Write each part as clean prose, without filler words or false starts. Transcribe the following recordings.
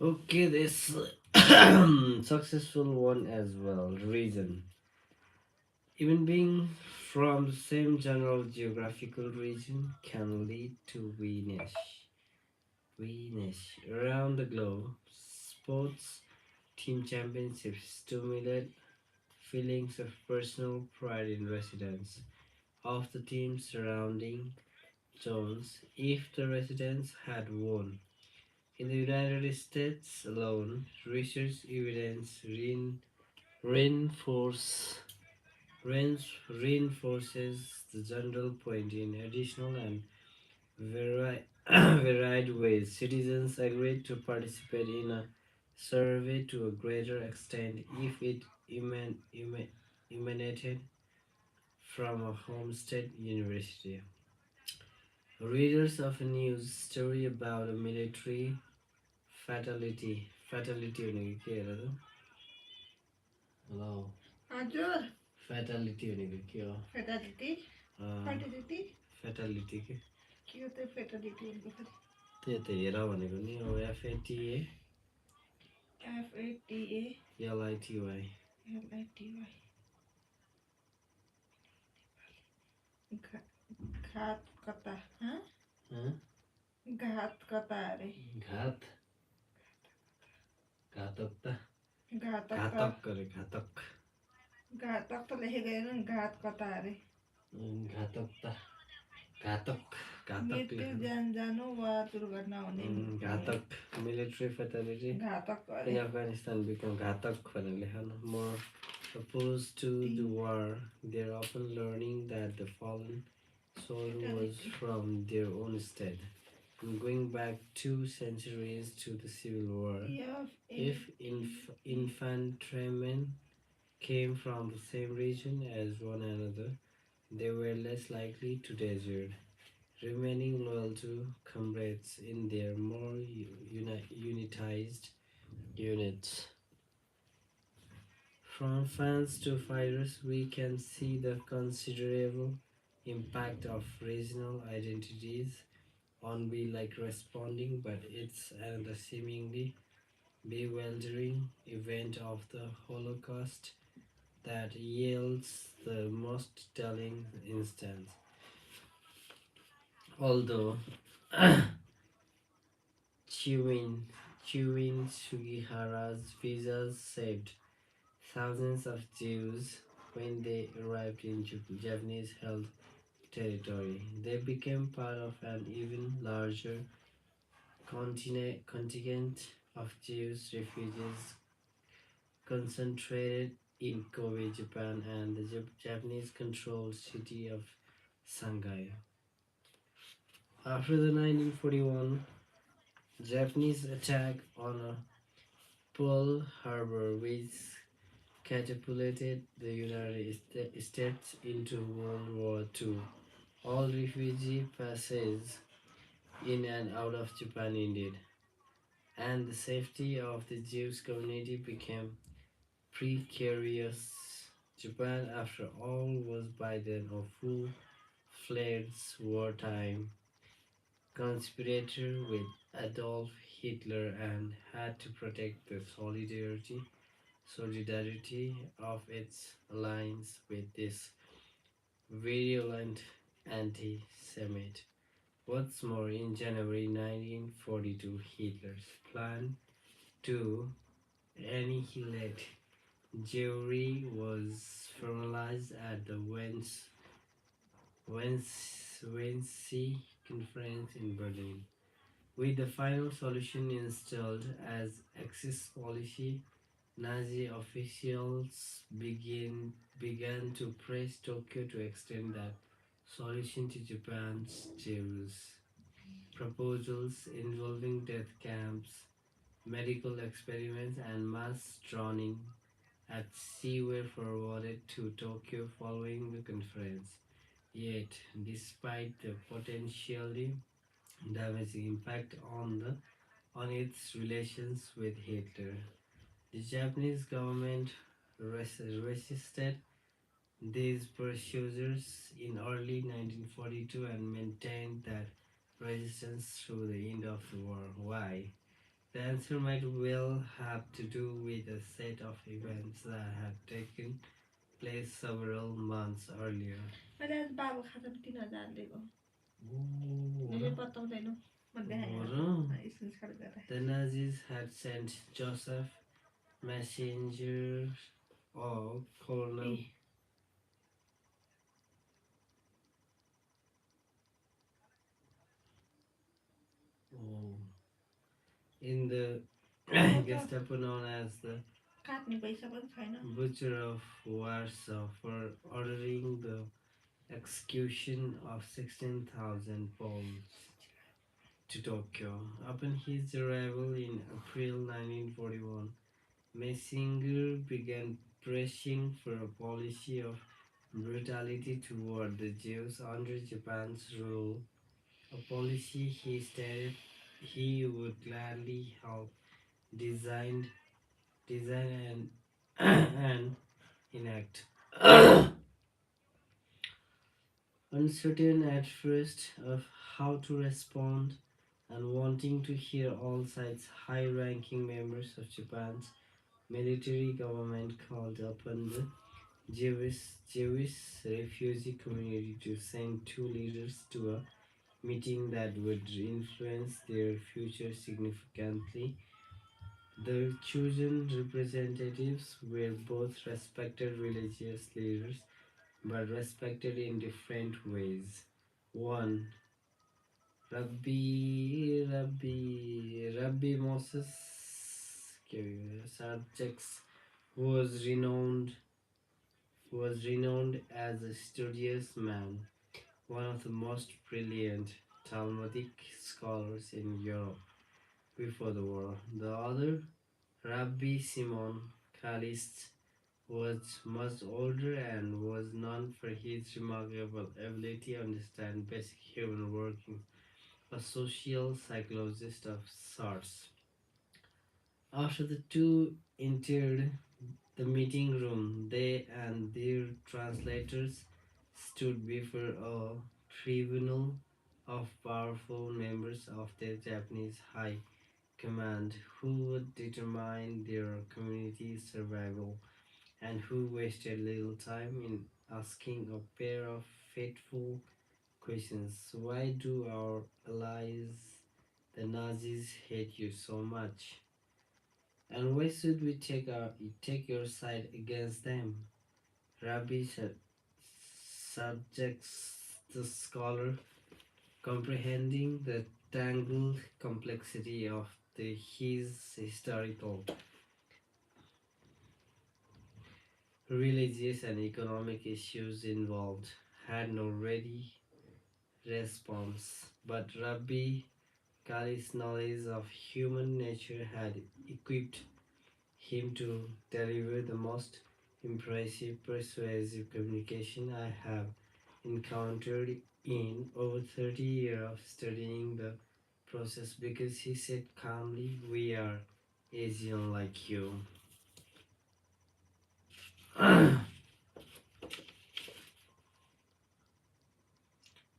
Okay, this successful one as well. Reason. Even being from the same general geographical region can lead to weakness around the globe. Sports team championships stimulate feelings of personal pride in residents of the teams surrounding zones if the residents had won. In the United States alone, research evidence reinforce, reinforces the general point in additional and varied ways. Citizens agreed to participate in a survey to a greater extent if it emanated from a home state university. Readers of a news story about a military fatality भनेको के हेर त hello हजुर fatality भनेको के हो fatality fertility fatality के हो त्यो फेटालिटी भनेको फेरि त्यही त हेर भनेको नि हो FATA एफएटिए LITY एलआइटिवाई घात कता घात कता अरे घात घातकता घातक घातक करे घातक घातक त लेखेको हेर्नु घात कता अरे घातकता घातक घातक मृत्यु ज्यान जानु वा दुर्घटना हुने घातक military fatality घातक in अरे Afghanistan become घातक भनेर लेखन more opposed to the war. They're often learning that the fallen soldier was from their own state. And going back 2 centuries to the Civil War, if infantrymen came from the same region as one another, they were less likely to desert, remaining loyal to comrades in their more unitized units. From fans to fighters, we can see the considerable impact of regional identities on we like responding, but it's another seemingly bewildering event of the Holocaust that yields the most telling instance. Although Chewin Sugihara's visas saved thousands of Jews when they arrived in Japanese held territory. They became part of an even larger contingent of Jewish refugees concentrated in Kobe, Japan, and the Japanese controlled city of Shanghai. After the 1941 Japanese attack on Pearl Harbor, which catapulted the United States into World War II, all refugee passages in and out of Japan ended, and the safety of the Jewish community became precarious. Japan, after all, was by then a full-fledged wartime conspirator with Adolf Hitler and had to protect the solidarity of its alliance with this virulent anti-Semite. What's more, in January 1942, Hitler's plan to annihilate Jewry was formalized at the Wannsee Conference in Berlin. With the final solution installed as Axis policy, Nazi officials began to press Tokyo to extend that solution to Japan's Jews. Proposals involving death camps, medical experiments, and mass drowning at sea were forwarded to Tokyo following the conference. Yet, despite the potentially damaging impact on its relations with Hitler, the Japanese government resisted these procedures in early 1942 and maintained that resistance through the end of the war. Why? The answer might well have to do with a set of events that had taken place several months earlier. मैले आज बाबु खाजामा 3000 दिएको Oh, मैले बताउँदैनौ म देखाएँ screenshot गरेर the Nazis had sent Joseph Messenger or Colonel oh, in the Gestapo known as the काट्ने पैसा पनि छैन Butcher of Warsaw for ordering the execution of 16,000 Poles to Tokyo. Upon his arrival in April 1941, Messinger began pressing for a policy of brutality toward the Jews under Japan's rule, a policy he stated he would gladly help design and, and enact. Uncertain at first of how to respond and wanting to hear all sides, high-ranking members of Japan's military government called upon the Jewish refugee community to send two leaders to a meeting that would influence their future significantly. The chosen representatives were both respected religious leaders but respected in different ways. One, Rabbi Moses subjects was renowned as a studious man, one of the most brilliant Talmudic scholars in Europe before the war. The other, Rabbi Simon Kalist, was much older and was known for his remarkable ability to understand basic human workings, a social psychologist of sorts. After the two entered the meeting room, they and their translators stood before a tribunal of powerful members of the Japanese High Command who would determine their community's survival and who wasted little time in asking a pair of fateful questions. Why do our allies, the Nazis, hate you so much? And why should we take your side against them? Rabbi subjects the scholar, comprehending the tangled complexity of his historical, religious, and economic issues involved, had no ready response. But Rabbi Kali's knowledge of human nature had equipped him to deliver the most impressive, persuasive communication I have encountered in over 30 years of studying the process, because he said calmly, "We are Asian like you."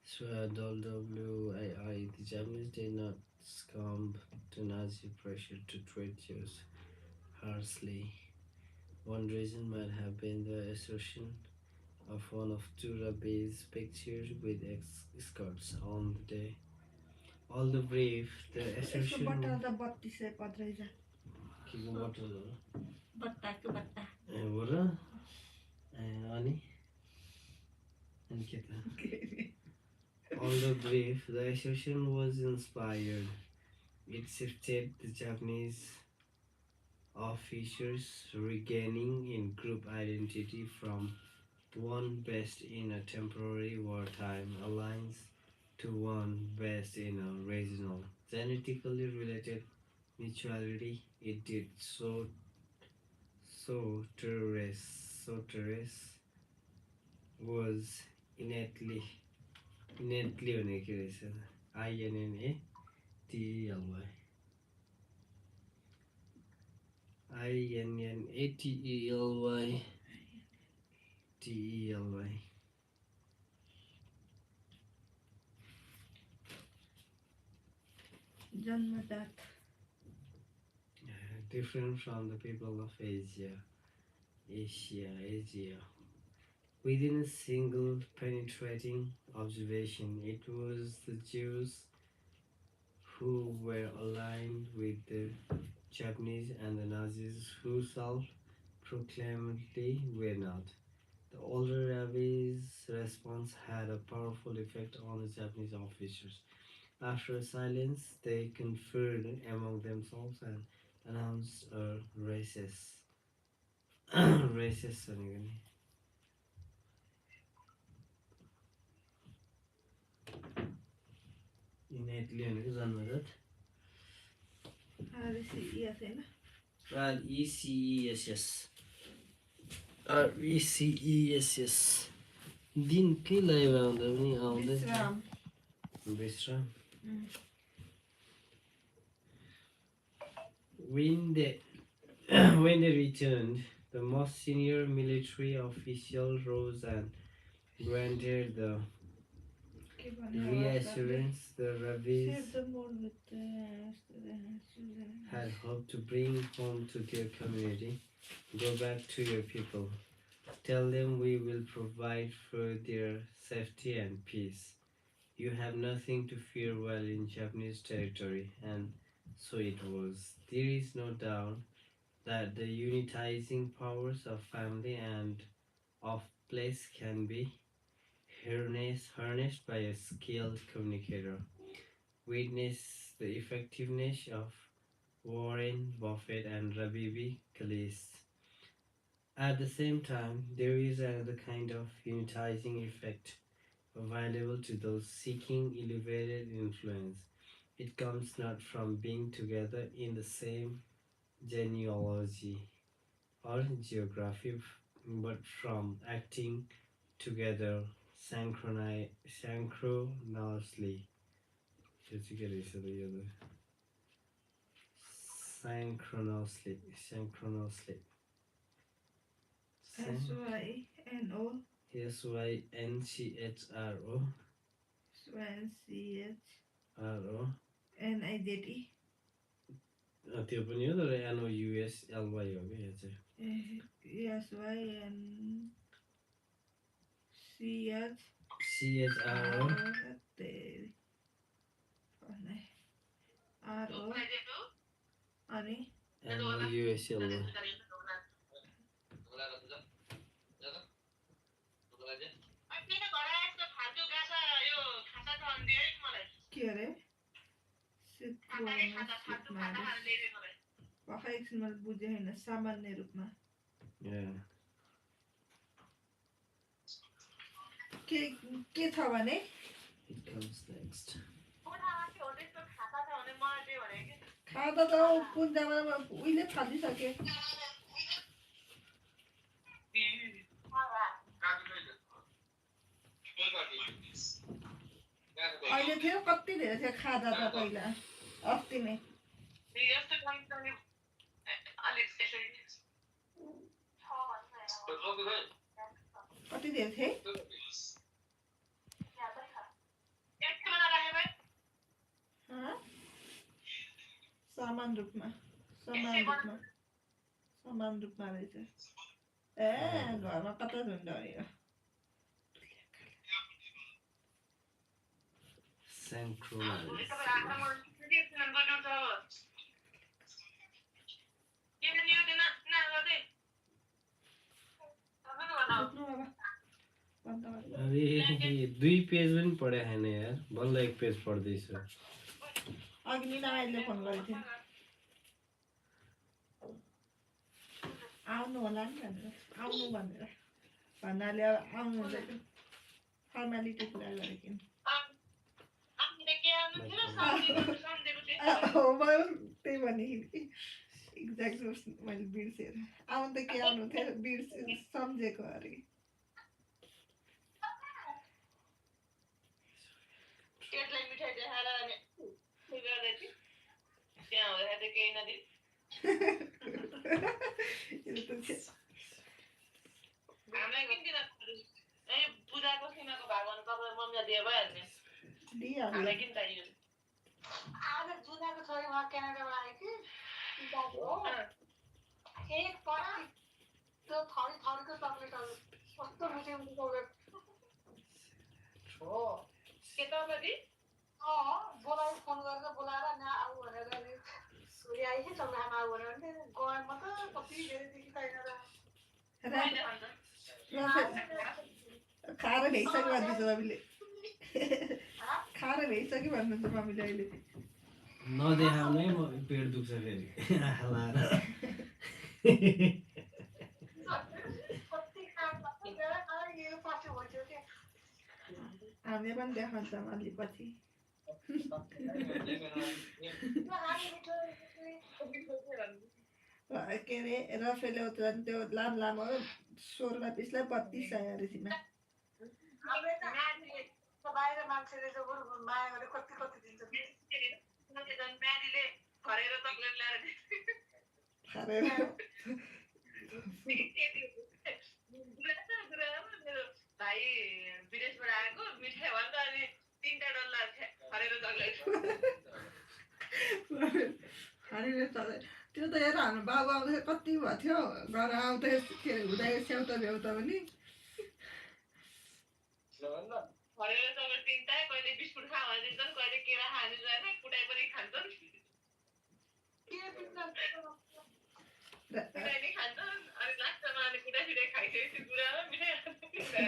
So WAI, the Japanese did not succumb to Nazi pressure to treat Jews harshly. One reason might have been the assertion of one of two rabbis pictured with escorts on the day. All the brave, the यसको assertion. बट्टा त 3200 पद रहेछ के को बटल हो बट्टाको बट्टा ए हो र अनि अनि के त all the brave, the assertion was inspired. It shifted the Japanese officers regaining in group identity from one based in a temporary wartime alliance to one based in a regional, genetically related mutuality. It did terrorists was innately भने के रहेछ INNATELY INNATELY जन्मजात different from the people of Asia. Within a single penetrating observation, it was the Jews who were aligned with the Japanese and the Nazis who self-proclaimedly were not. The older rabbi's response had a powerful effect on the Japanese officers. After a silence, they conferred among themselves and announced a racist racist innately जन्मजात RECESS दिन के live आउँदा पनि आउँदै विश्राम when they when they returned, the most senior military official rose and granted the reassurance the rabbis had hoped to bring home to their community. Go back to your people. Tell them we will provide for their safety and peace. You have nothing to fear while in Japanese territory, and so it was. There is no doubt that the unitizing powers of family and of place can be harnessed by a skilled communicator. Witness the effectiveness of Warren Buffett and Rabibi Khalis. At the same time, there is another kind of unitizing effect available to those seeking elevated influence. It comes not from being together in the same genealogy or geography, but from acting together synchronously. Synchronously. SYNO SYNCHRO RO NIZT त्यो पनि हो तर NOUSLY हो कि यो चाहिँ CHRO अनि NOUSLY के अरे एकछिन मैले बुझेँ होइन सामान्य रूपमा के छ भने It comes next. खाता त कुन जमानामा उहिले फालिसके अहिले थियो कति धेरै थियो खाजा त पहिला अस्ति नै कति धेरै थिए समान रूपमा रहेछ ए घरमा कता झुन्ड हो Synchronized. अरे 2 पेज पनि पढे हैन यार बल्ल 1 पेज पढ्दैछु अग्नि नारायणले फोन गरेको थियो आउनु होला नि भनेर भन्नाले आउनु हुँदैन फर्मालिटी पुरा गरेको त्यही भने एक्ज्याक्ट मैले बिर्सेर आउनु त के आउनु थियो सम्झेको अरे मिठाई देखाएर त्यहाँ हुँदा त केही नदिए पूजाको सिमाको भाग गर्नु तपाईँ मम्मीलाई दिए भइहाल्ने दिइहाल्ने किन चाहियो आज जुनाको छोरी उहाँ क्यानाडाबाट आयो कि एक पट्टी त्यो थरी थरीको चक्लेटहरू कस्तो मिठो मिठो चक्लेट हो के तपाईँ बोलाइ फोन गरेर बोलाएर यहाँ आऊ भनेर नि सूर्य आइस चक्लेट खान आऊ भनेर नि गएमा त कति धेरैदेखि छैन खाएर भ्याइसक्यो भन्दैछ मम्मीले खाएर भ्याइसक्यो भन्नुहुन्छ मम्मीले अहिले नदेखाउनै पेट दुख्छ फेरि आँखा लाएर हामीले पनि देखाउँछ अलि पछि के अरे रफेले त्यो लामो लामो 16 पिसलाई 32 आयो रेसीमा बाहिर मान्छेले माया गरेर कति कति दिन्छ म्याडीले खरेर चक्लेट ल्याएर भाइ विदेशबाट आएको मिठाई भन्छ अनि 3टा डल्ला खरेर चक्लेट त्यो त हेर हाम्रो बाबु आउँदाखेरि कति भएको थियो घर आउँदा के अरे हुँदा स्याउता भ्याउता पनि खरेर चक्लेट 3टा कहिले बिस्कुट खा भनिदिन्छन् कहिले केरा खानिन्छ कुटाइ पनि खान्छन् कुटाइ नै खान्छन् अनि लास्टमा अनि कुटाइ सुटाइ खाइसकेपछि गुरामा मिठाई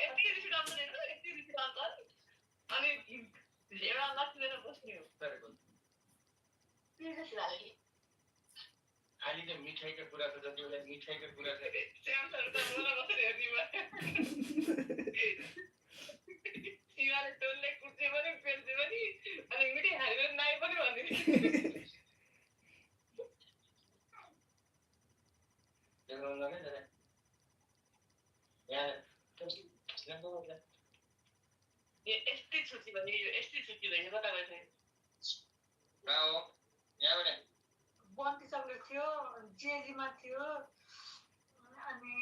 यति रिसिट आउँदैन यति रिसिट आउँछ अनि एउटा लक्ष्मीले बस्ने हो खाली त मिठाईको कुरा त जति बेला मिठाईको कुरा छ स्यामसहरू त बोला बसेर हेर्ने शिवाले टोलले कुर्चे पनि पेल्चे पनि अनि मिठाई खाएर नाइ पनि भनिदिने यस्तै छुट्टी भने यो यस्तै छुट्टी भएछ कता गएछ बन्ती चक्लेट थियो जेलीमा थियो अनि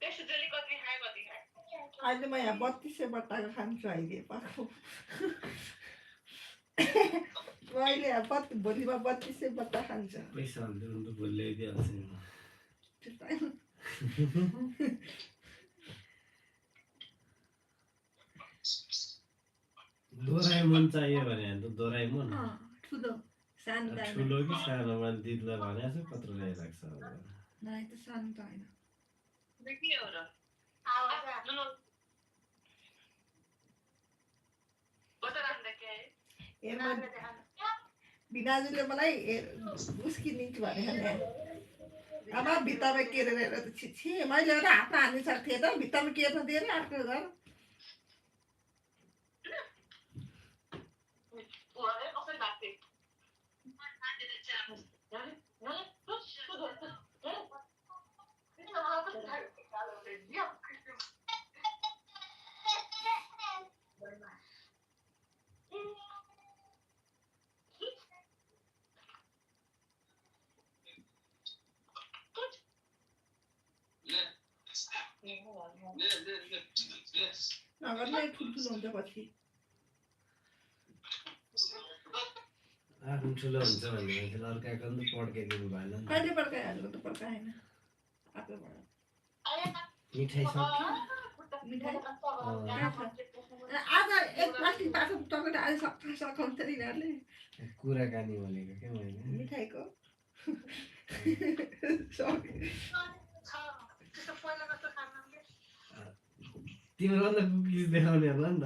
त्यसो जेली कति खायो कति खायो अहिले म यहाँ 3200 बट्टाको खान्छु अहिले पाएको म अहिले भोलिमा 3200 बट्टा खान्छ पैसा हाल्नु त भोलि ल्याइदिइहाल्छ डोराएमन चाहियो भने त डोराएमन ठुलो सानो ठुलो कि सानो मैले दिदीलाई भनेको छु कत्रो ल्याइरहेको छ नाइ त सानो त होइन के हो र बिनाजुले मलाई उस्किदिन्छु भनेको नि आमा भित्तामा केरेर हेरेर त छिछि मैले एउटा हातमा हाल्नु सक्थेँ त भित्तामा केर्न दिएर आफ्नो घर नगर्ने ठुल्ठुलो हुन्छ पछि आफ्नो ठुलो हुन्छ भने मान्छेले अर्काको नि त पड्काइदिनु भएन नि कहिले पड्काइहाल्नु त पड्काएन आफैबाट मिठाई सक्यो मिठाई आज एक प्लास्टिक पाएको चक्लेट आज सकाउँछ नि यिनीहरूले कुराकानी भनेको क्या मैले मिठाईको तिम्रो अन्त कुकिज देखाउने होला नि त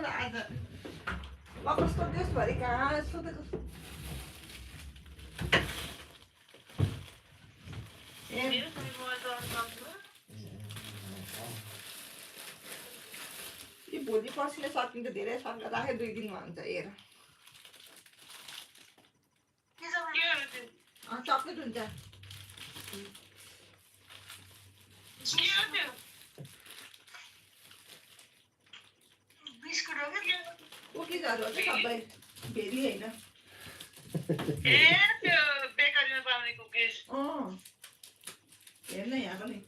आज म कस्तो देशभरि कहाँ सोधेको भोलि पर्सिले सकिन्छ धेरै सँग राखे 2 दिनमा हुन्छ हेर चक्लेट हुन्छ कुकिजहरू हो सबै भेरी होइन ए त्यो बेकरीमा पाउने कुकिज हेर्न यहाँ पनि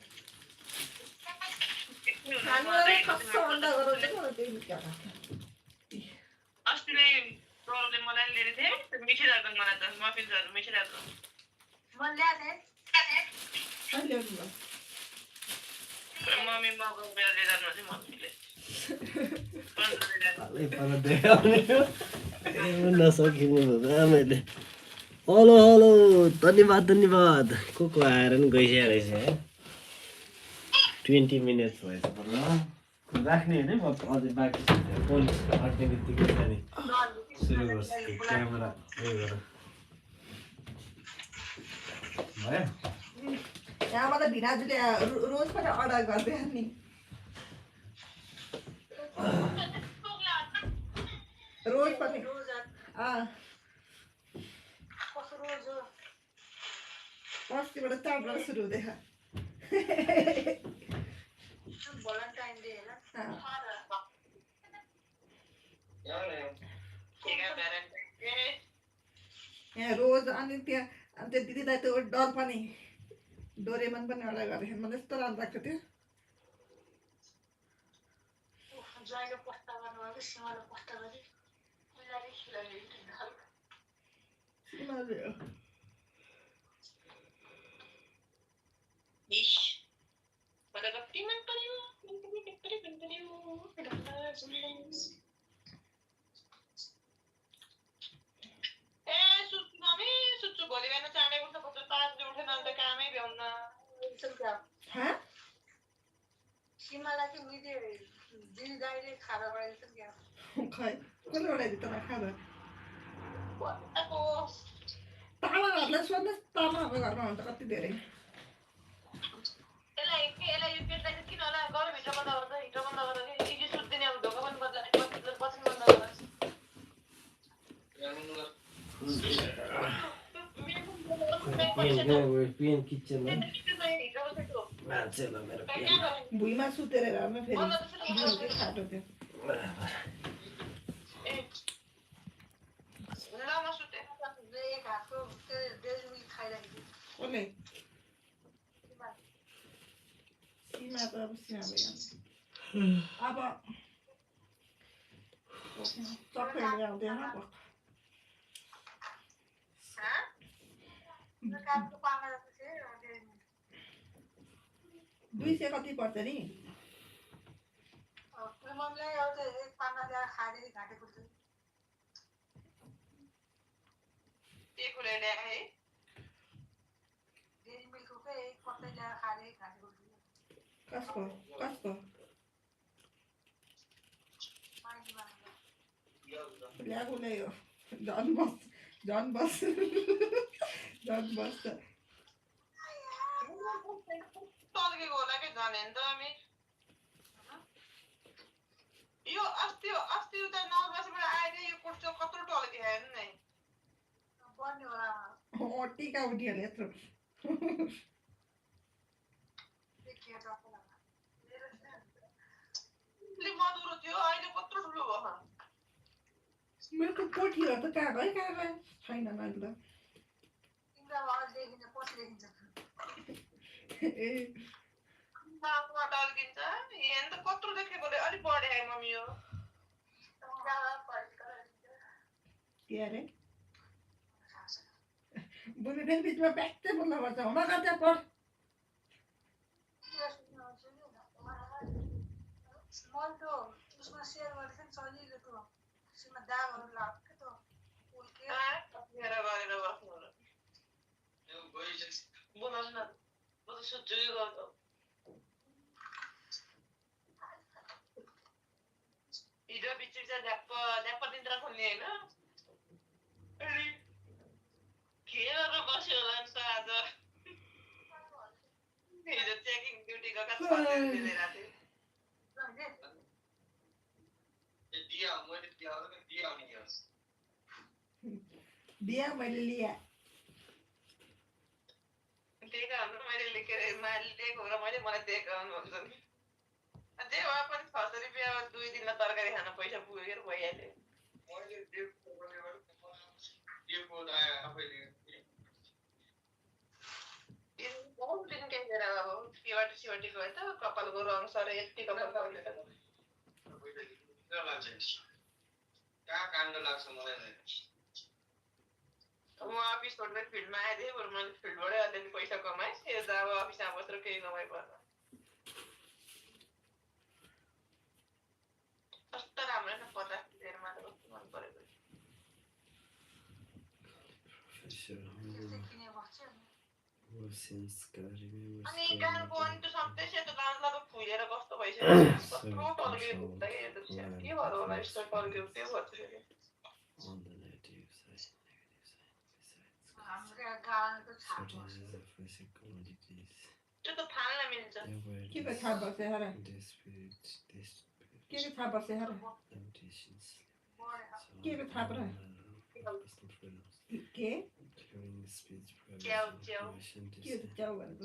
खानेवाला खस्स अन्डा गरेर चाहिँ त्यही क्या अस्ति नै प्रभुले मलाई लिएर थिए मिठै लाग्दैन मलाई त मफिन्सहरू मिठै लाग्दैन म ल्याए खै ल्याउनु भयो मम्मी मको बेला लिएर जानु चाहिँ मम्मीले नसकिने भयो मैले हेलो हेलो धन्यवाद धन्यवाद को आएर नि गइसकेको रहेछ है 20 मिनट्स भएछ बल्ल राख्ने होइन म अझै बाँकी छ फोन हट्ने बित्तिकै जाने सुरु गर्छु क्यामेरा उयो गर भयो यहाँबाट भिनाजुले रोज पनि अर्डर गर्दै नि रोज पनि अस्तिबाट चाटबाट सुरु हुँदैछ यहाँ रोज अनि त्यहाँ त्यो दिदीलाई त्यो डर पनि डोरेमन पनि अर्डर गरेको मलाई यस्तो राम्रो लाग्छ त्यो ज्वाइँले पस्ता गर्नुभएको सिमाले पस्ता गरी मलाई कति मन पर्यो सुत्छु भोलि बिहान चाँडै उठ्नु पर्छ 5 बजे उठेन अन्त कामै भ्याउन्न सिमालाई चाहिँ मिले दिदी दाइले खाना बनाइदिन्छ नि क्या खै कसले बनाइदियो त खाना तामाहरूलाई सोध्नुहोस् तामाहरूको घरमा हुन्छ कति धेरै यसलाई यो पेटलाई चाहिँ किन होला गरम हिटर बन्द गर्दा हिटर बन्द गर्दा इजी सुत्दिने अब ढोका बन्द गर्दा बसन बन्द गर्दा पिएन किचनमा मान्छेलाई मेरो भुइँमा सुतेर हेर्नु फेरि खाटो थियो एक हातको डेली मिल्क खाइरहेको कसले सीमा त अब सीमा भयो अब चक्कर आउँदैन कामको पामा जस्तो थियो 200 कति पर्छ नि मम्मीलाई एउटा एक पाना ल्याएर खाँदै घाँटेको थियो एकले ल्याए है डेरी मिल्ककै एक पत्ता ल्याएर खाँदै घाँटेको थियो कसको ल्याएको ल्यायो झन् बस तर्केको होला कि झन् हेर्नु त हामी यो अस्ति उता 9 बजेबाट आएर यो कोर्स कत्रो टल्के हेर्नु नै पर्ने होला टिका उठिहाल्यो यत्रो मधुरो थियो अहिले कत्रो ठुलो भयो मेरो त कोठीहरू त कहाँ गयो छैन अहिले त देखिन्छ पछि देखिन्छ ए टल्किन्छ हेर्नु त कत्रो देखेकोले अलिक बढे आयो मम्मी यो के अरे बुझ्नु फेरि बिचमा ब्याक्कै बोल्नुपर्छ हुँदा कता पढ मैले त्यो उसमा सेयर गरेको थिएँ नि सजिलो त्यो उसमा दागहरू लाग्छ त्यो गरेर बस्नु बोलाउनु न म त सोध्छु यो गर्दा हिजो बिच ढ्याप्प निन्द्रा खोल्ने होइन के गरेर बस्यो होला नि त आज हिजो चेकिङ ड्युटी गएको दिया मैले लिया त्यही कारण मैले लेखेर लिएको र मैले मलाई दिएको भन्छ नि जे भए पनि 600 रुपियाँ 2 दिनमा तरकारी खान पैसा पुगेर भइहाल्यो केवाटी सिवाटी गयो त कपालको रङ सर यति कपाल खर्ले त म अफिस छोड्दै फिल्डमा आए थिएँ बरु मैले फिल्डबाटै अलिअलि पैसा कमाएँ यो त अब अफिसमा बसेर केही कमाइ पर्छ कस्तो राम्रो न 50 दिनमा त कस्तो मन परेको अनि कानको अनि त सधैँ सेतो कान्छलाई त फुलेर कस्तो भइसक्यो कस्तो टल्कियो खुट्टा के यो त के भएर होला यस्तो टल्कियो त्यो भन्छ फेरि On the negative side, हाम्रो गाउँको छाप shortages of physical entities. त्यो त फाल्न मिल्छ के को छाप बस्यो हेर के को छाप बस्यो हेर Limitations. के को छाप र Personal freedoms. के Including speech, च्याउ privacy, च्याउ information, के dissent, च्याउ भनेको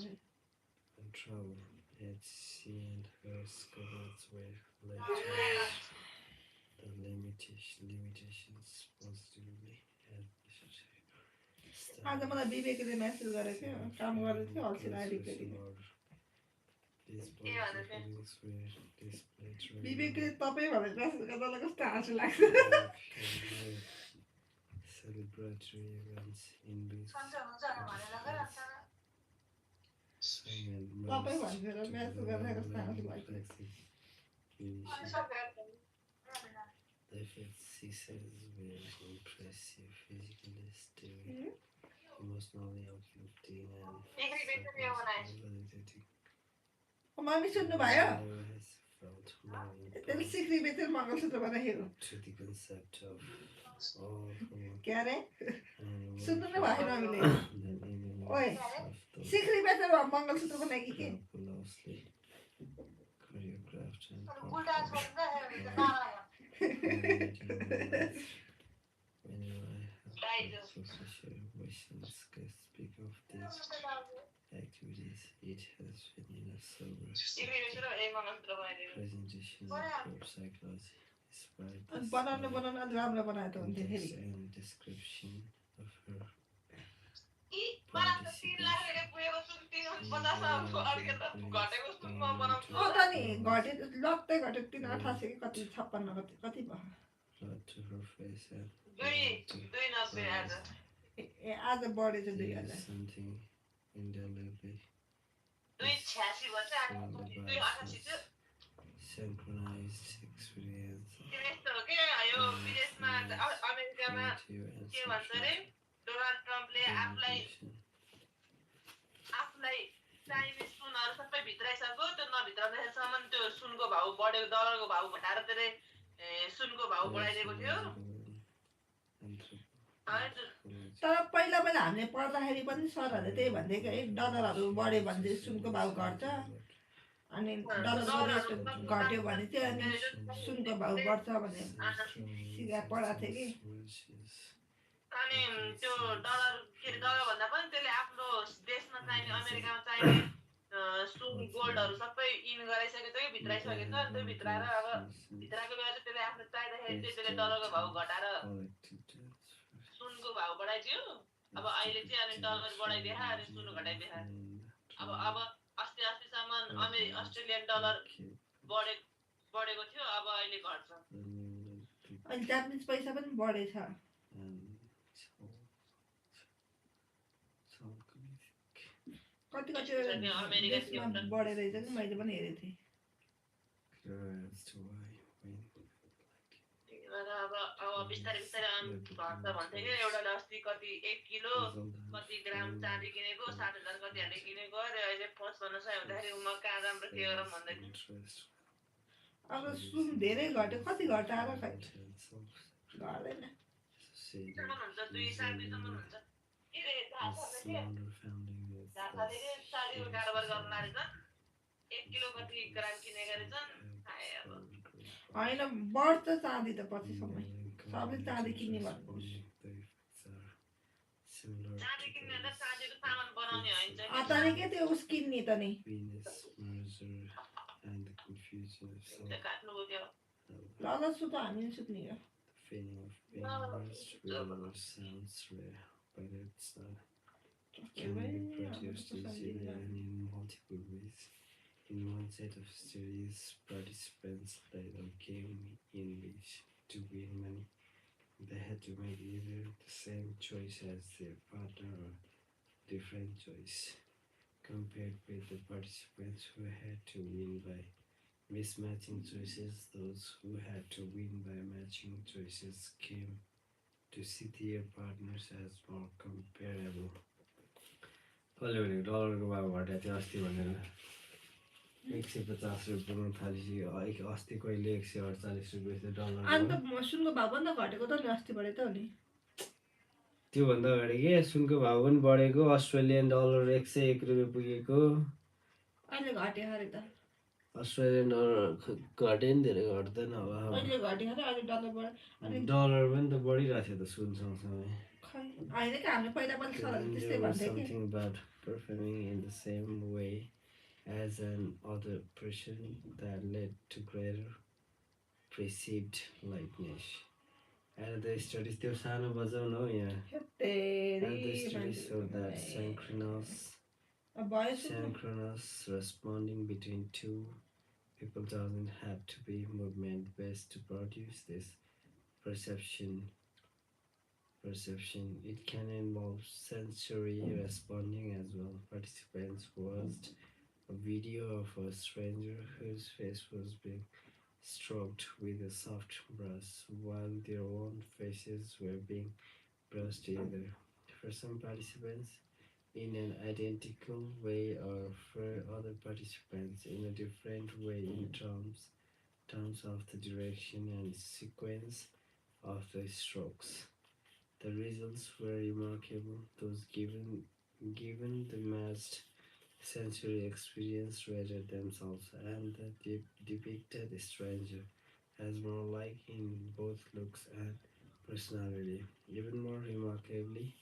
and travel. Yet she and her scholars were lecturers. The limitations positively had आज मलाई विवेकले मेसेज गरेको थियो काम गरेको थियो अल्छी लाग्यो फेरि विवेकले तपाईँ भनेर मेसेज गर्दा मलाई कस्तो हाँसो लाग्छ celebratory events in which सन्चो हुन्छ भनेर गइरहन्छ तपाईँ भनेर मेसेज गर्दा कस्तो हाँसो लाग्छ The effects she says were impressive, physically stirring, emotionally uplifting, and validating. Mummy सुन्नुभयो Never has felt more त्यसले सिक्री बेचेर मङ्गलसूत्र बनाएको to the concept of all for के अरे and सुन्नु नै भएन हामीले than even ओए of the सिक्री बेचेर मङ्गलसूत्र बनाएको कि fabulously choreographed and उल्टा performed. छोड्दा Narayan Whenever I have professional questions, speak of these activities, it has been in a sober presentation of group psychology, despite अनि this बनाउनु बनाउनु अझ राम्रो बनाए त हुन्थ्यो फेरि context and description of her त नि घटे लट्टै घट्यो 388 कि कति 56 कति कति भयो blood to her face and ए आज बढेछ 2000 there is something indelibly synchronized experience Donald ट्रम्पले आफूलाई चाहिने सुनहरू सबै भित्राइसक्यो त्यो नभित्राउँदैसम्म त्यो सुनको भाउ बढेको डलरको भाउ घटाएर त्यसले सुनको भाउ बढाइदिएको थियो तर पहिला पहिला हामीले पढ्दाखेरि पनि सरहरूले त्यही भन्थे कि है डलरहरू बढ्यो भने चाहिँ सुनको भाउ घट्छ अनि डलरको रेट घट्यो भने चाहिँ अनि सुनको भाउ बढ्छ भने सिका पढाएको थिएँ कि अनि त्यो डलर के अरे डलर भन्दा पनि त्यसले आफ्नो देशमा चाहिने अमेरिकामा चाहिने सुन गोल्डहरू सबै इन गराइसकेको थियो कि भित्राइसकेको थियो अनि त्यो भित्राएर अब भित्राएको बेला चाहिँ त्यसले आफ्नो चाहिँदाखेरि चाहिँ त्यसले डलरको भाउ घटाएर सुनको भाउ बढाइदियो अब अहिले चाहिँ अनि डलर बढाइदिए अनि सुन घटाइदिए अब अस्ति अस्तिसम्म अस्ट्रेलियन डलर बढेको थियो अब अहिले घट्छ अहिले जापानिज पैसा पनि बढेछ कति कति देशमा बढेर रहेछ कि मैले पनि हेरेको थिएँ अब बिस्तारै बिस्तारै घट्छ भन्थ्यो कि एउटाले अस्ति कति 1 किलो कति ग्राम चाँदी किनेको 7,000 कति हालेर किनेको अरे अहिले 55 सय हुँदाखेरि म कहाँ राम्रो के गरौँ भन्दै अब सुन धेरै घट्यो कति घटाएर खै घट्दैन हुन्छ 2-2.5 हुन्छ के रे झासाले के चाँदीको कारोबार गर्न रहेछन् 1 किलो कति ग्राम किनेका रहेछन् होइन बढ्छ चाँदी त पछि समय सबले चाँदी किन्ने भन्नुहोस् चाँदी किन्ने त चाँदीको सामान बनाउने होइन तनी के त्यो उस किन्ने त नि काट्नु त्यो ल ल सुत हामी सुत्ने हो can be produced easily and in multiple ways. In one set of studies, participants played a game in which to win money, they had to make either the same choice as their partner or different choice. Compared with the participants who had to win by mismatching choices, those who had to win by matching choices came to see their partners as more comparable. कसले भनेको डलरको भाउ घट्या थियो अस्ति भनेर 150 रुपियाँमा थालिसक्यो अस्ति कहिले 148 रुपियाँ थियो डलर अन्त सुनको भाउ पनि त घटेको त नि अस्ति बढे त नि त्योभन्दा अगाडि के सुनको भाउ पनि बढेको अस्ट्रेलियन डलर 101 रुपियाँ पुगेको अहिले घट्यो अरे त अस्ट्रेलियन डलर घट्यो नि धेरै घट्दैन होला अहिले घट्यो अरे अहिले डलर बढ्यो अनि डलर पनि त बढिरहेको थियो त सुन सँगसँगै अहिले के हामीले पहिला पनि सरले त्यस्तै भन्थे कि something about performing in the same way as an other person that led to greater perceived likeness. And the studies त्यो सानो बजाउन हो यहाँ and the studies show that synchronous responding between two people doesn't have to be movement based to produce this perception. It can involve sensory responding as well. Participants watched a video of a stranger whose face was being stroked with a soft brush while their own faces were being brushed either. For some participants in an identical way or for other participants in a different way in terms of the direction and sequence of the strokes. The results were remarkable. Those given the matched sensory experience rated themselves and the depicted stranger as more like in both looks and personality. Even more remarkably,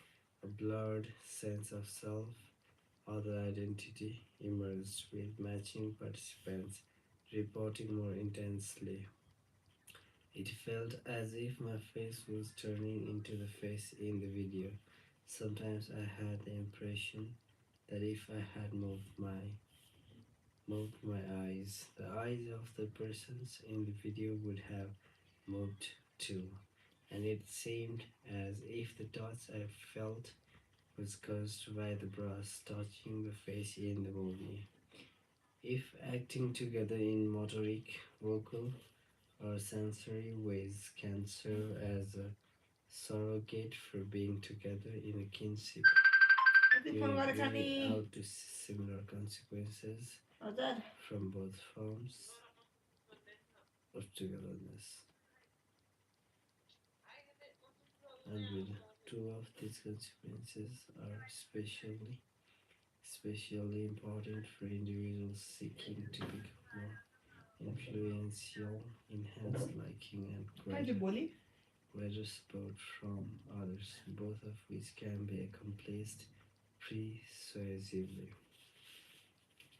a blurred sense of self, other identity emerged with matching participants reporting more intensely. It felt as if my face was turning into the face in the video. Sometimes I had the impression that if I had moved my eyes, the eyes of the persons in the video would have moved too. And it seemed as if the touch I felt was caused by the brush touching the face in the movie. If acting together in motoric, vocal, or sensory ways can serve as a surrogate for being together in a kinship, out to similar consequences from both forms of togetherness. And with two of these consequences are especially important for individuals seeking to become more influential, enhance liking and greater support from others, both of which can be accomplished persuasively.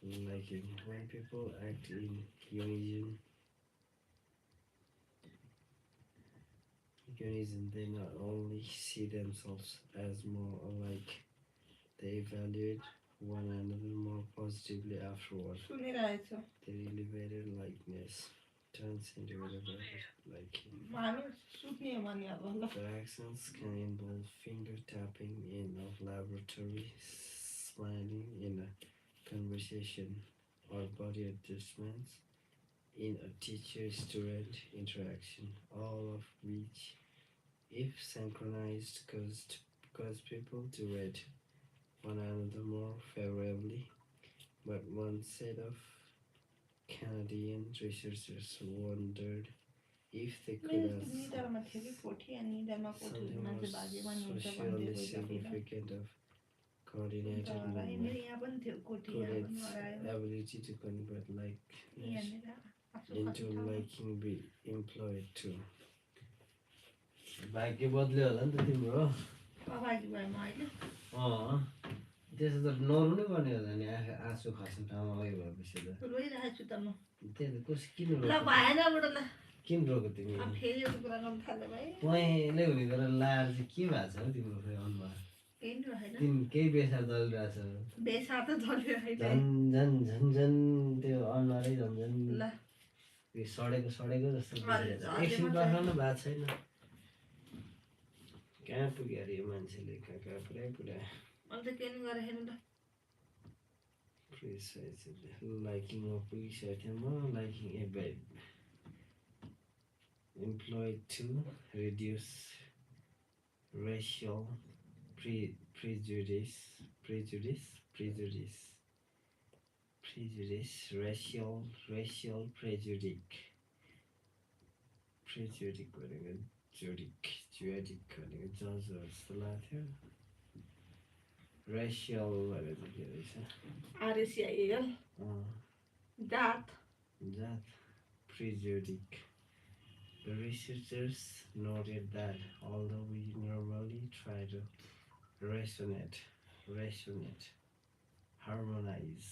Liking. When people act in unison, they not only see themselves as more alike, they evaluate one another more positively afterward. Their elevated likeness turns into elevated liking. Their actions can involve finger tapping in a laboratory, smiling in a conversation, or body adjustments in a teacher-student interaction, all of which, if synchronized, cause people to rate one another more favorably. But one set of Canadian researchers wondered if they could have something more socially significant of coordinated movement. Could its ability to convert likeness into liking be employed too? भाग्य बदल्यो होला नि त तिम्रो त्यसो त नरुनै पर्ने होला नि आँसु खस्ने ठाउँमा उयो भएपछि त त्यही त कसो किन रोको तिमी पहेँलै हुने गरेर लाएर चाहिँ के भएको छ हौ तिम्रो फेरि अनुहार केही नि होइन तिन केही बेसार दलिरहेछ बेसा त चलिरहेको झन् झन् झन् झन् त्यो अनुहारै झन् झन् ल त्यो सडेको सडेको जस्तो देखिरहेछ अझै एकछिन मात्रै। बस्नु भएको छैन कहाँ पुग्यो अरे यो मान्छेले कहाँ कहाँ पुऱ्यायो अन्त के नि गरेर हेर्नु त लाइकिङमा पुगिसकेको थिएँ म liking a bed employed to reduce racial prejudice, racial prejudice भनेको जुडिक भनेको जजहरू जस्तो लाग्थ्यो racial भनेको के रहेछ आरएसिआइएल जात prejudice. The researchers noted that although we normally try to resonate, harmonize,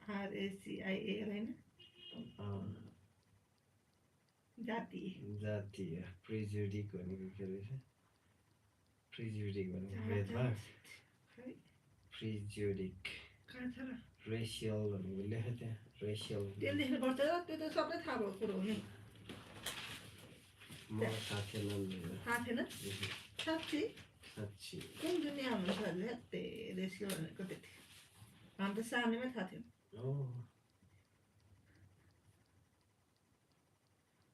आरएसिआइएल होइन जातीय prejudice भनेको के रहेछ prejudice भनेको भेदभाव prejudice कहाँ छ र racial भनेको लेख त्यहाँ racial त्यो लेख्नुपर्छ र त्यो त सबै थाहा भएको कुरो हो नि मलाई थाहा थिएन थाहा थिएन साँच्ची साँच्ची कुन दुनियाँ हुनुहुन्छ हजुर त्यो रेसियो भनेको त्यति हामी त सानैमा थाहा थियो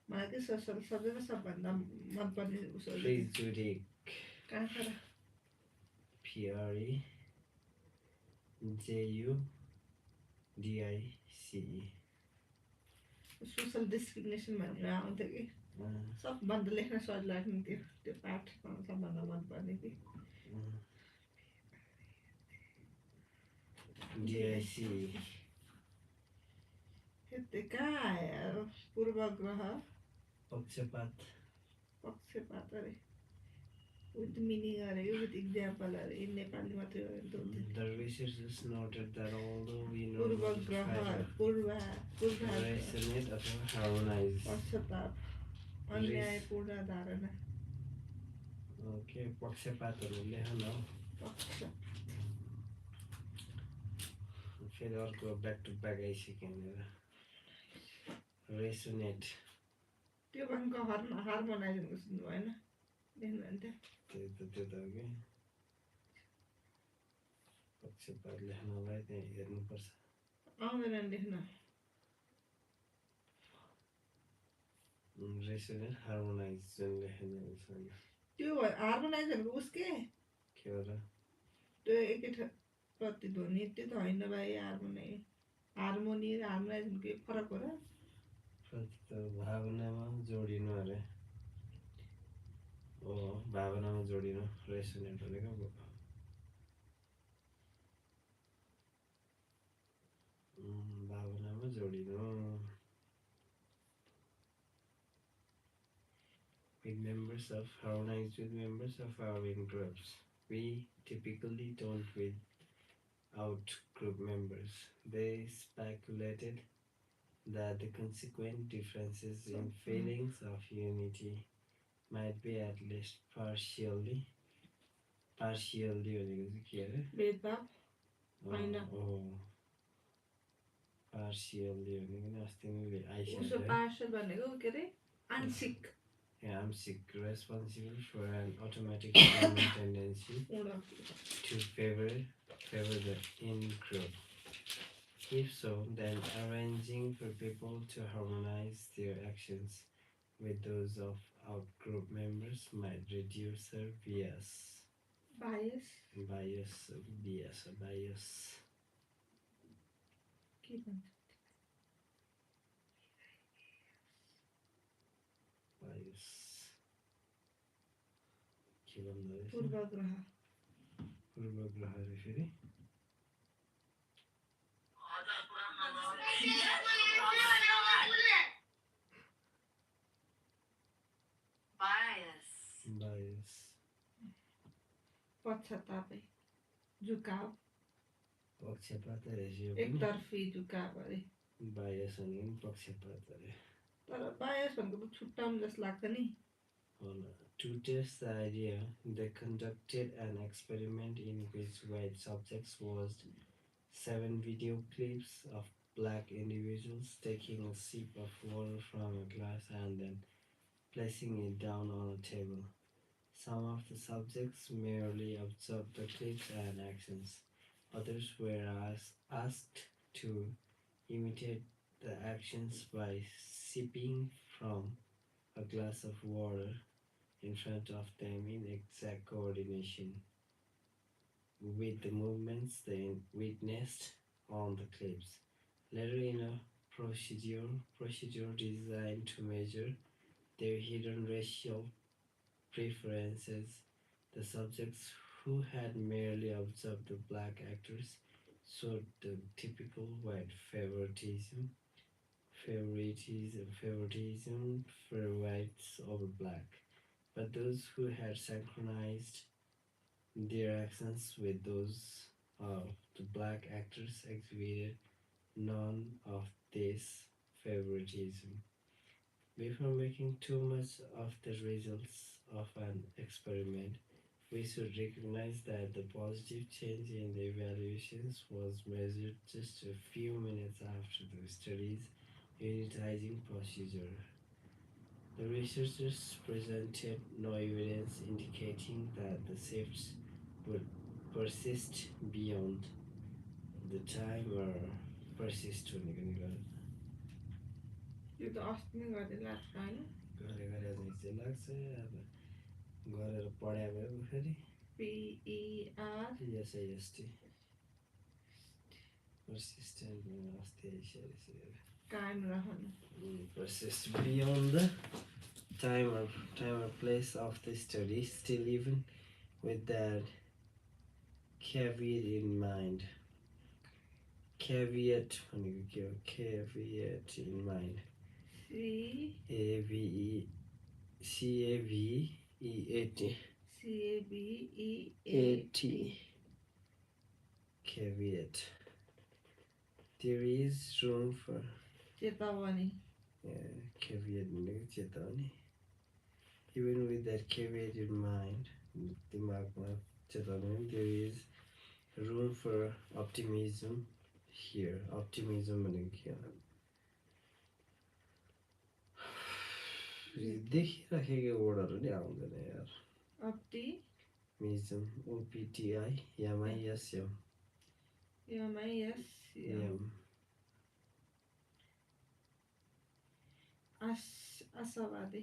मलाई के सोसल सबैमा सबभन्दा मनपर्ने उसो prejudice कहाँ छ र PREJUDICE सोसल डिस्क्रिमिनेसन भनेर आउँथ्यो कि सबभन्दा लेख्न सजिलो लाग्ने त्यो त्यो पाठ सबभन्दा मनपर्ने कि DICE त्यो कहाँ आयो पूर्वग्रह पक्षपात अरे विथ मिनिङ अरे विथ इक्जाम्पल अरे नेपाली मात्रै हो भने त हुन्थ्यो The researchers noted that although we पूर्वग्रह resonate अथवा harmonize पक्षपात अन्यायपूर्ण धारणा ओके पक्षपातहरू लेख्न फेरि अर्को ब्याक टु ब्याक आइसक्यो यहाँनिर रेसोनेट त्यो भनेको हार्मोनाइजनको सुन्नु भएन लेख्नुहुन्थ्यो त्यो त हो कि पक्षपात लेख्नलाई त्यहाँ हेर्नुपर्छ आउँदैन लेख्न रेसोनेट हार्मोनाइज जुन लेखेन त्यो हार्मोनाइज भनेको उसके के हो र त्यो एकै प्रतिध्वनि त्यो त होइन भाइ हार्मोनी र हार्मोनाइज भनेको फरक हो र भावनामा जोडिनु अरे हो भावनामा जोडिनु रेसोनेट भनेको भावनामा जोडिनु with members of harmonized with members of our in-groups. We typically don't with out-group members. They speculated that the consequent differences in feelings of unity might be at least partially भनेको चाहिँ के अरे भेदभाव होइन partially भनेको नि अस्ति नै उसो पार्सल भनेको के अरे आंशिक I'm sick, responsible for an automatic human tendency to favor the in-group. If so, then arranging for people to harmonize their actions with those of out-group members might reduce their bias. Bias. के भन्छ के भन्दा पूर्वग्रह रे फेरि bias पक्षतापै झुकाव पक्षपात रहेछ एकतर्फी झुकाव अरे bias भनेको पक्षपात अरे तर बायस भनेको त छुट्टाउनु जस्तो लाग्छ नि होला To test the idea, they conducted an experiment in which white subjects watched 7 video clips of black individuals taking a sip of water from a glass and then placing it down on a table. Some of the subjects merely observed the clips and actions. Others were asked to imitate the actions by sipping from a glass of water in front of them in exact coordination with the movements they witnessed on the clips. Later in a procedure designed to measure their hidden racial preferences, the subjects who had merely observed the black actors showed the typical white favoritism for whites over black. But those who had synchronized their actions with those of the black actors exhibited none of this favoritism. Before making too much of the results of an experiment, we should recognize that the positive change in the evaluations was measured just a few minutes after the study's unitizing procedure. The researchers presented no evidence indicating that the shifts would persist beyond the time or persist भनेको नि त्यो त अस्ति नै गर्दै लाग्छ होइन गरे चाहिँ लाग्छ अब गरेर पढाए भयो फेरि PER persistent अस्ति आइसकेको कायम रहनु persist beyond the time or place of the study, still even with that caveat in mind. Caveat भनेको के हो caveat in mind CAVEAT caveat. There is room for चेतावनी caveat भनेको चेतावनी. Even with that caveat in mind, दिमागमा चेतावनी, there is room for optimism here. Optimism भनेको के हो देखिराखेको वर्डहरू नि आउँदैन यार. Optimism OPTIMISM आशावादी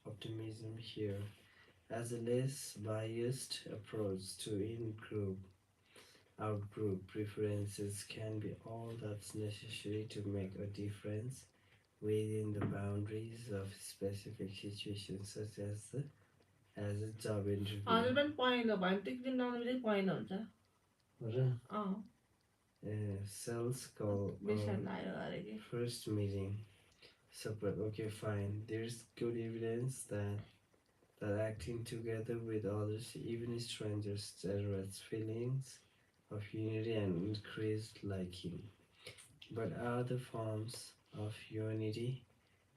optimism here as a less biased approach to in-group out-group preferences can be all that's necessary to make a difference within the boundaries of specific situations such as a job interview. हजुर पनि पहेँलो भयो भने त्यो दिन लाउनु चाहिँ पहेँलो हुन्छ Cells call first meeting separate. Okay, fine. There's good evidence that acting together with others, even strangers, generates feelings of unity and increased liking. But are the forms of unity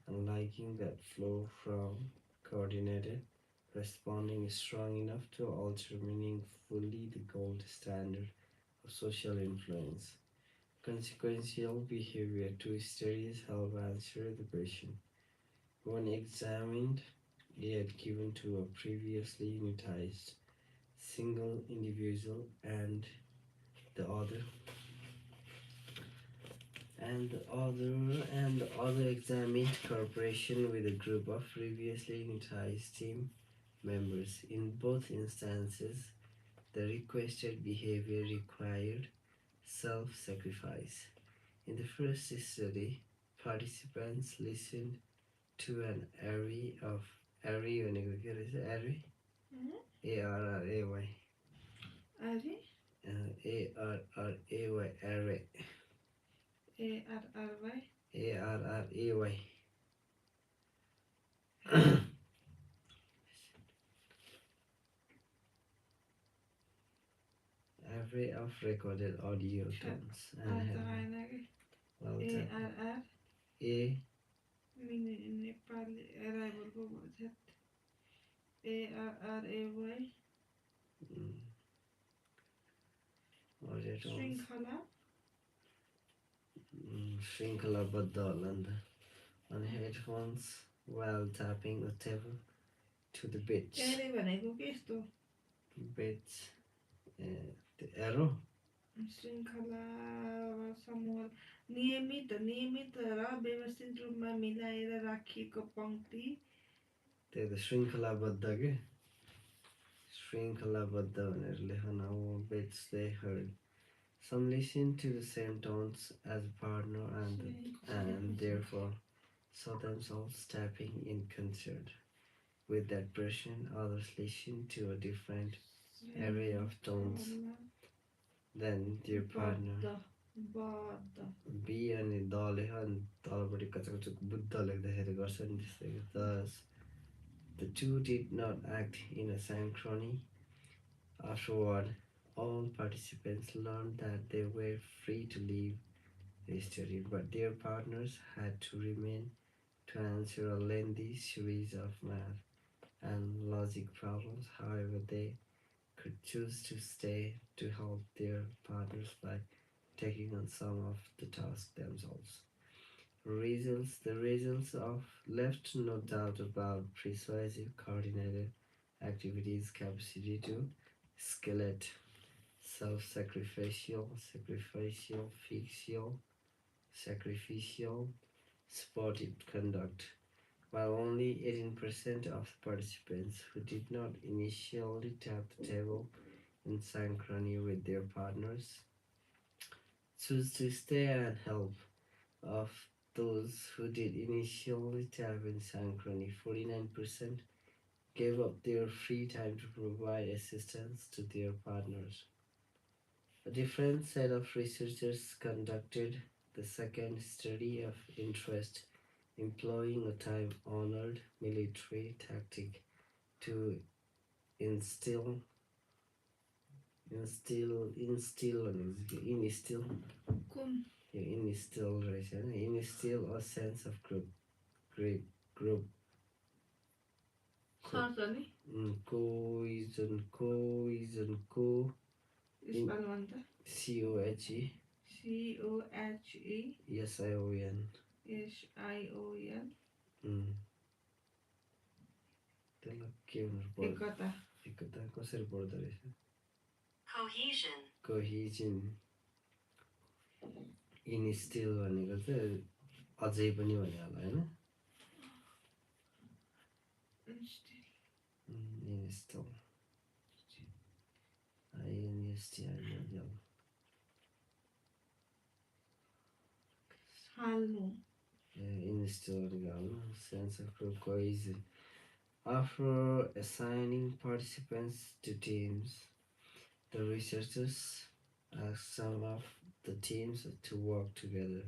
and liking that flow from coordinated responding strong enough to alter meaningfully the gold standard of social influence? Consequential behavior. Two studies help answer the question. One examined yet given to a previously unitized single individual and the other examined cooperation with a group of previously unitized team members. In both instances, the requested behavior required self-sacrifice. In the first study, participants listened to an array भनेको के रहेछ array ARRAY array of recorded audio tones and Nepali एराइभलको ARRAY श्रृङ्खला श्रृङ्खलाबद्ध होला नि त अनि headphones while tapping the table to the beach. Array भनेको के यस्तो Beach. The arrow. श्रृङ्खला वा समूह नियमित र व्यवस्थित रूपमा मिलाएर राखिएको पङ्क्ति त्यही त श्रृङ्खलाबद्ध के श्रृङ्खलाबद्ध भनेर लेखन अब beach they heard. Some listen to the same tones as a partner and therefore saw themselves tapping in concert with that person. Others listen to a different array of tones than their partner. B अनि the लेख अनि तलपट्टि कचकचुक बुद्ध लेख्दाखेरि गर्छ नि त्यस्तै Thus, the two did not act in a synchrony. Afterward, all participants learned that they were free to leave the study, but their partners had to remain to answer a lengthy series of math and logic problems. However, they could choose to stay to help their partners by taking on some of the tasks themselves. The results of left no doubt about persuasive coordinated activities, capacity to escalate self-sacrificial, sacrificial, supportive conduct, while only 18% of the participants who did not initially tap the table in synchrony with their partners choose to stay and help. Of those who did initially tap in synchrony, 49% gave up their free time to provide assistance to their partners. A different set of researchers conducted the second study of interest, employing a time-honored military tactic to instill a sense of group cohesion COHESION त्यसलाई के भन्नु एकता कसरी पढ्दो रहेछ cohesion instill भनेको चाहिँ अझै पनि भने होला हैन instill instill sense of group cohesion. After assigning participants to teams, the researchers asked some of the teams to work together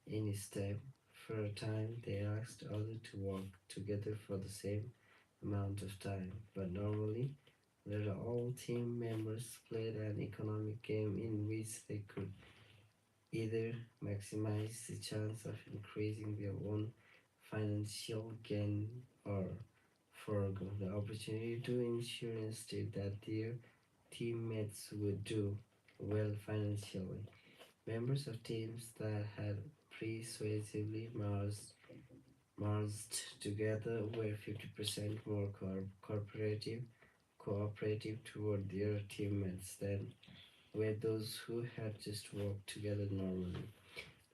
in step. For a time, they asked others to work together for the same amount of time, but normally, later all team members played an economic game in which they could either maximize the chance of increasing their own financial gain or forego the opportunity to ensure instead that their teammates would do well financially. Members of teams that had persuasively merged together were 50% more cooperative toward their teammates than were those who had just worked together normally.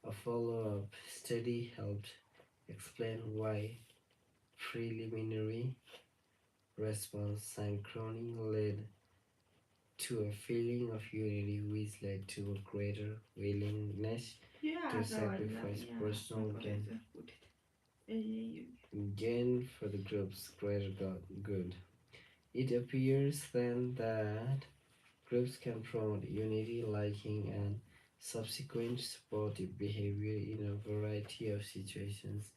A follow-up study helped explain why preliminary response synchrony led to a feeling of unity which led to a greater willingness to sacrifice personal gain for the group's greater good. It appears then that groups can promote unity, liking, and subsequent supportive behavior in a variety of situations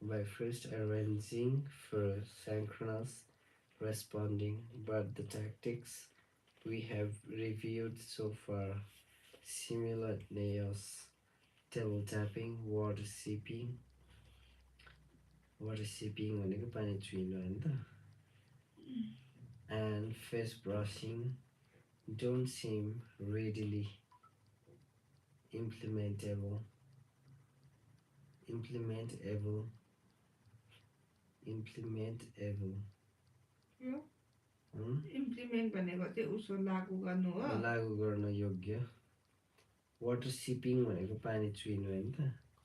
by first arranging for synchronous responding, but the tactics we have reviewed so far, simultaneous table tapping, water sipping, water shipping भनेको पानी चुहिनु होइन त end face brushing don't SIM readily implementable yo implement भनेको चाहिँ उसो लागू गर्नु हो लागू गर्न योग्य वाटर सिपिङ भनेको पानी चुहिनु होइन त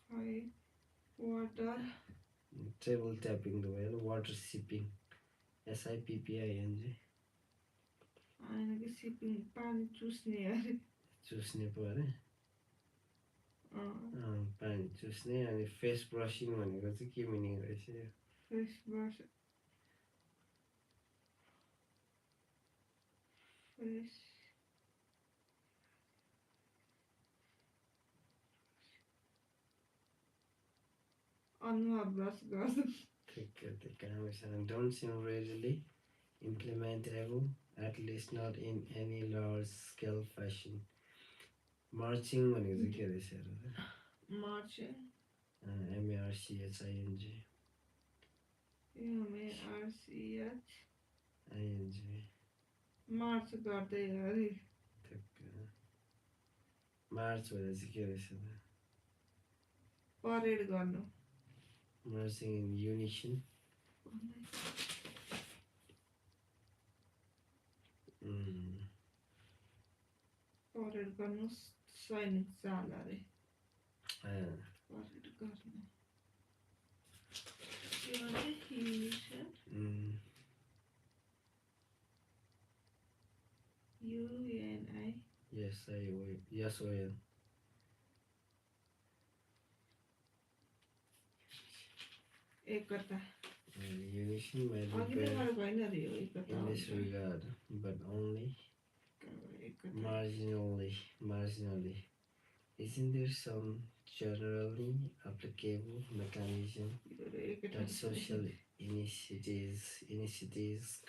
खै वाटर टेबल ट्यापिङ त भयो वाटर सिपिङ SIPPING होइन कि सिपिङ पानी चुस्ने अरे चुस्ने पो अरे पानी चुस्ने अनि फेस ब्रसिङ भनेको चाहिँ के मिनिङ रहेछ यो फेस ब्रस फेस अनुहार ब्रस गर्नु ठिकै त्यो काम don't SIM readily implementable at least not in any large scale fashion marching भनेको चाहिँ के रहेछ मार्चिङ MARCHING मार्च गर्दै अरे मार्च भनेर चाहिँ के रहेछ परेड गर्नु मार्चिङ इन युनिसन परेड गर्नु सैनिक चाल अरे परेड गर्नु UNI Yes, SON Ekta Unison might be अघि better नै भएन रे यो एकता in this regard, but only marginally. Isn't there some generally applicable mechanism that social initiatives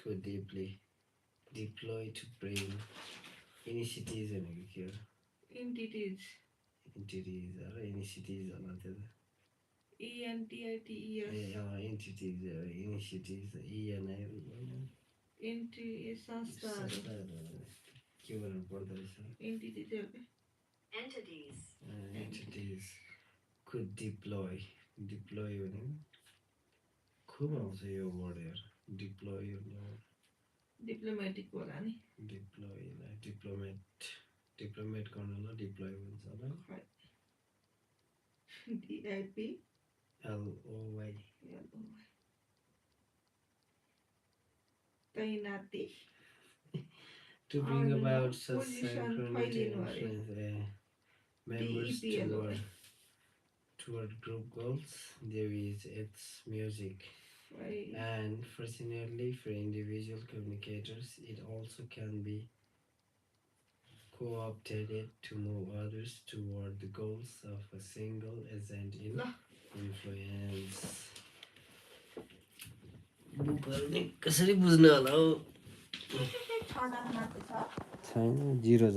could deploy to bring initiatives भनेको के हो entities entities होला initiatives होला त्यो त ENTITES entities initiatives ENI anti संस्थाहरू के गर्नु पर्दो रहेछ entities could deploy भनेको खुब आउँछ यो वर्ड यार deploy डिप्लोमेटिक होला नि डिप्लोमेट गर्नलाई डिप्लोय भन्छ होला DIP LOY तैनाती to bring about such position synchronity फैलिनु and अरे members DEPL toward group goals. There is its music. And fortunately for individual communicators, it also can be co-opted to move others toward the goals of a single agent in influence. कसरी बुझ्नु होला हौ छैन 0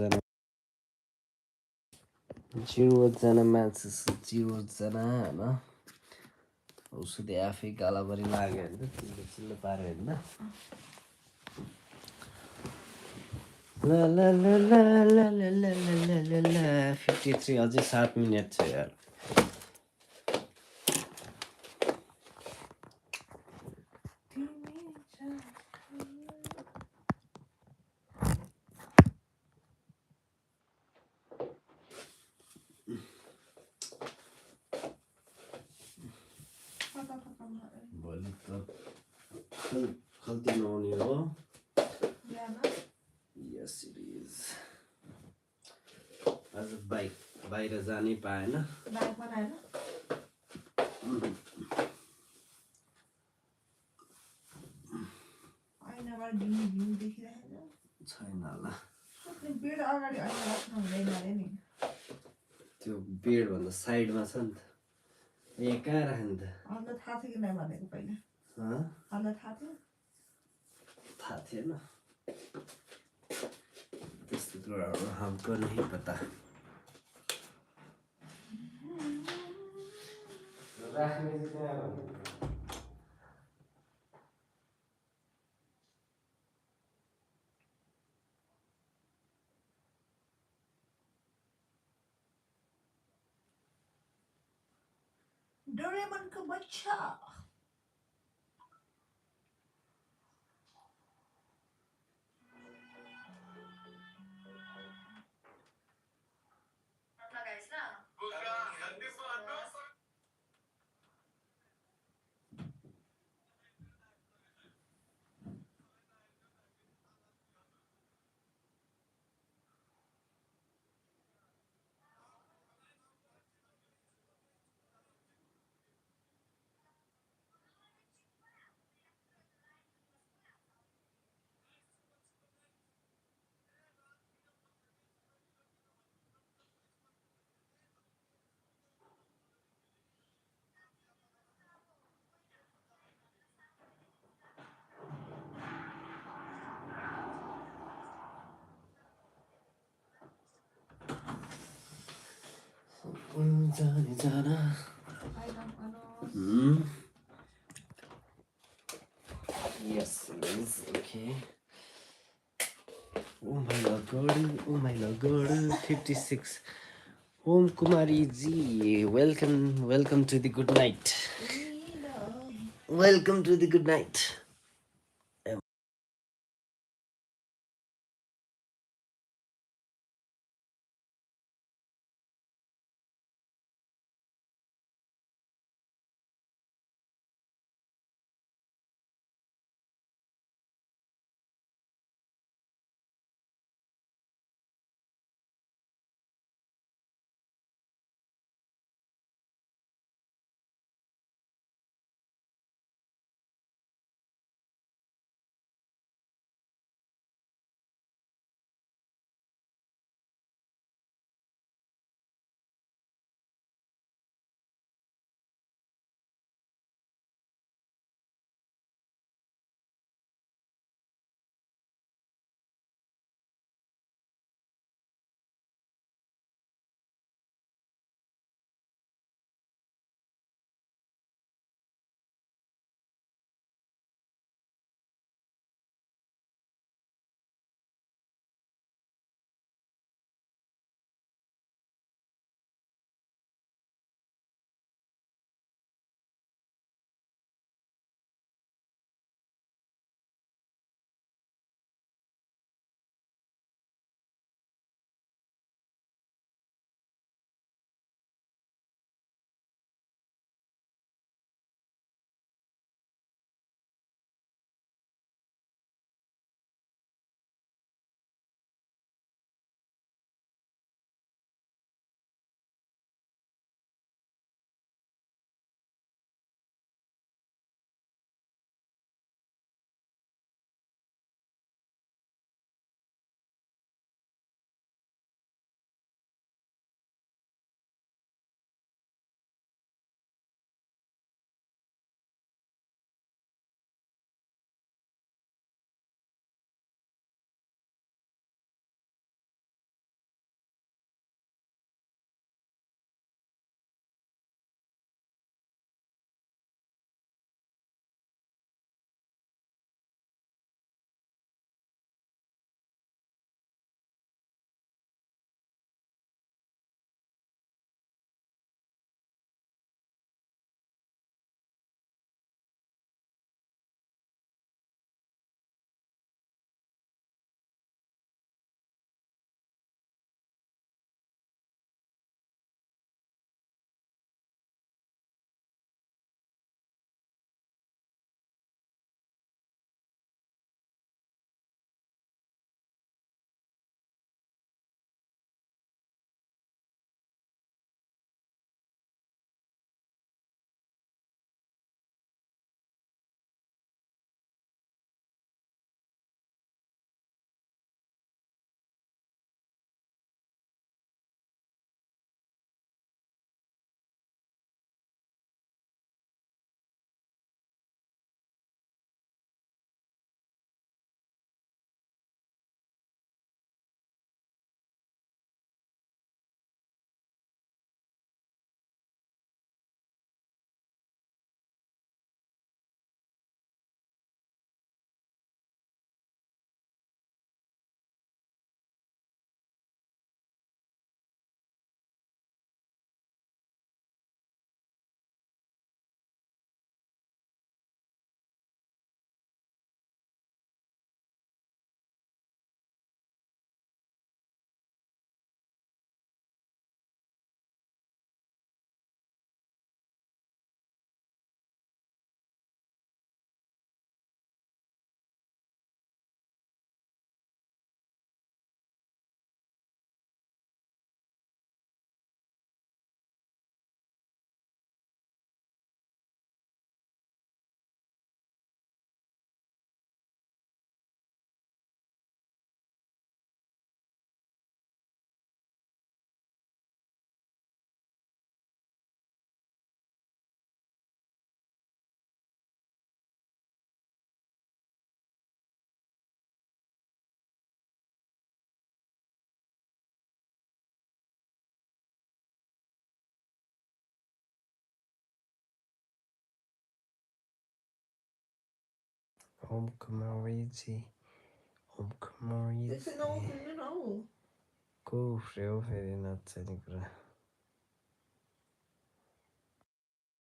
जना मान्छे 0 जना होइन औषधि आफै गालाभरि लाग्यो भने त तिमीले चिल्लो पार्यो होइन ल 53 अझै 7 मिनट छ यार भोलि त खल्ती नआउने हो Yes, it is. आज बाहिर जानै पाएन छैन होला त्यो बेड भन्दा साइडमा छ नि त ए कहाँ राख्नु त थाहा थियो कि नै भनेको पहिला थाहा थिएन त्यस्तो कुराहरू हमको नहीं पता राख्ने चाहिँ कहाँ भन्नु डोरेमनको बच्चा Yes, Liz. Okay. Oh my lord, 56. Om Kumari ji, welcome to the good night. Welcome to the good night. त्यसै नउफ्रिनु न हौ को उफ्रियो फेरि नचाहिने कुरा